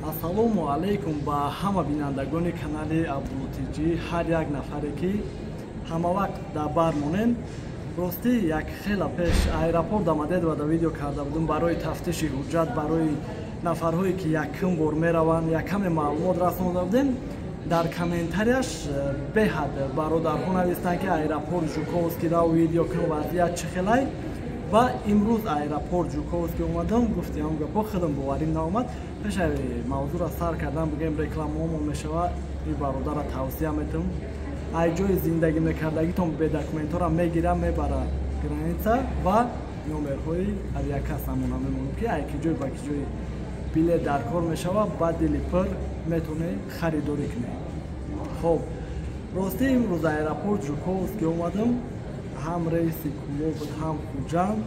Ассалому алейкум ба ҳама бинандагони канали Абдуллутиҷӣ, ҳар як нафаре ки ҳамавақт дар бар монем. Ростӣ як хела пеш аэропорт омадед ва видео карда будем барои тафтиши ҳуҷҷат барои нафарҳое ки якум бор мераванд, якаме маълумот расонида будем. Дар комментарияш беҳад бародарҳо навистанд ки аэропорт Жуковский рав видео кун вазъият чӣ хелай. Ва имрӯз аэропорт Жуковский омадам, гуфтем гапо хеле боварӣ наомад. Пешаи мавзӯъро сар кардан бигем рекламаҳомон мешава, ин бародарро тавсия метавм. Ай ҷои зиндагӣ мекардагитон бе документҳоро мегирам, мебара граница ва номерҳои авиакассамона мемонам ки ай ки ҷой ба ки ҷои билет дар кор мешава, ба дили пир метавонед харидорӣ кунед. Хоб, ростӣ имрӯз аэропорт Жуковский омадам. Ҳам рейси кулоб буд, ҳам хуҷанд.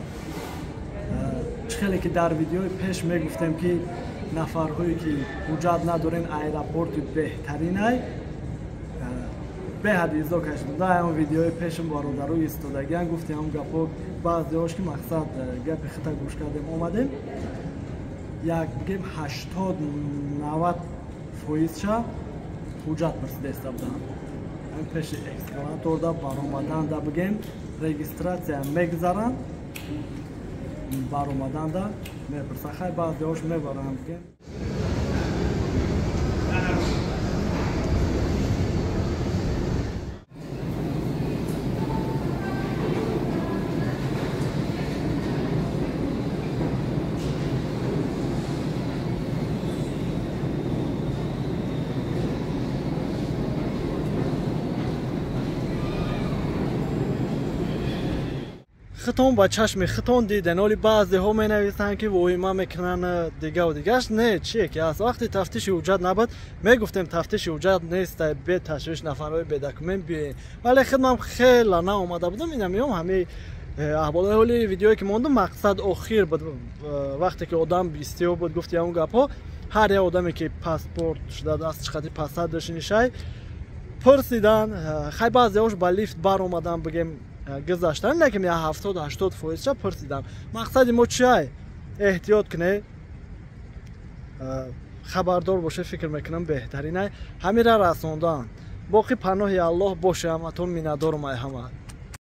Чӣ хеле ки дар видеои пеш мегуфтем ки нафарҳое ки ҳуҷҷат надорен аэропорти беҳтаринай, беҳад изо кашида. Ҳам видеои пешам бародарои истодагиан гуфтем гапо баъзеҳош ки мақсад гапи хита гӯш кардем омадем. Як бигем 80-90% ҳуҷҷат пирсидаста буданд. Пеши экскаваторда баромаданда бигем регистратсия мегзаранд, баромаданда мепирсанд. Хай баъзеҳош мебаранд бигем. Хитон ба чашми хитон диден, оли баъзеҳо менависанд ки воҳима мекунанд дигаву дигаш. Не, чие ки аст вақти тафтиши ҳуҷҷат набуд, мегуфтем тафтиши ҳуҷҷат нест, бе ташвиш нафарҳои бедокумент биёед. Вале хидмам хела наомада будам, ина меём ҳамаи аҳволи видеое ки мондум мақсад охир буд. Вақте ки одам бистиё буд, гуфтем он гапҳо ҳар як одаме ки паспорт шудааст, чӣ қадри пасад дошти нишай пурсидан. Хай баъзеҳош ба лифт баромадан бигем гузаштан, лекин 70-80% пурсидан. Мақсади мо чиай? Эҳтиёт кунед, хабардор боше, фикр мекунам беҳтаринай. Ҳамира расондан. Боқи паноҳи Аллоҳ боше, ҳаматон миннатдорум ай ҳама.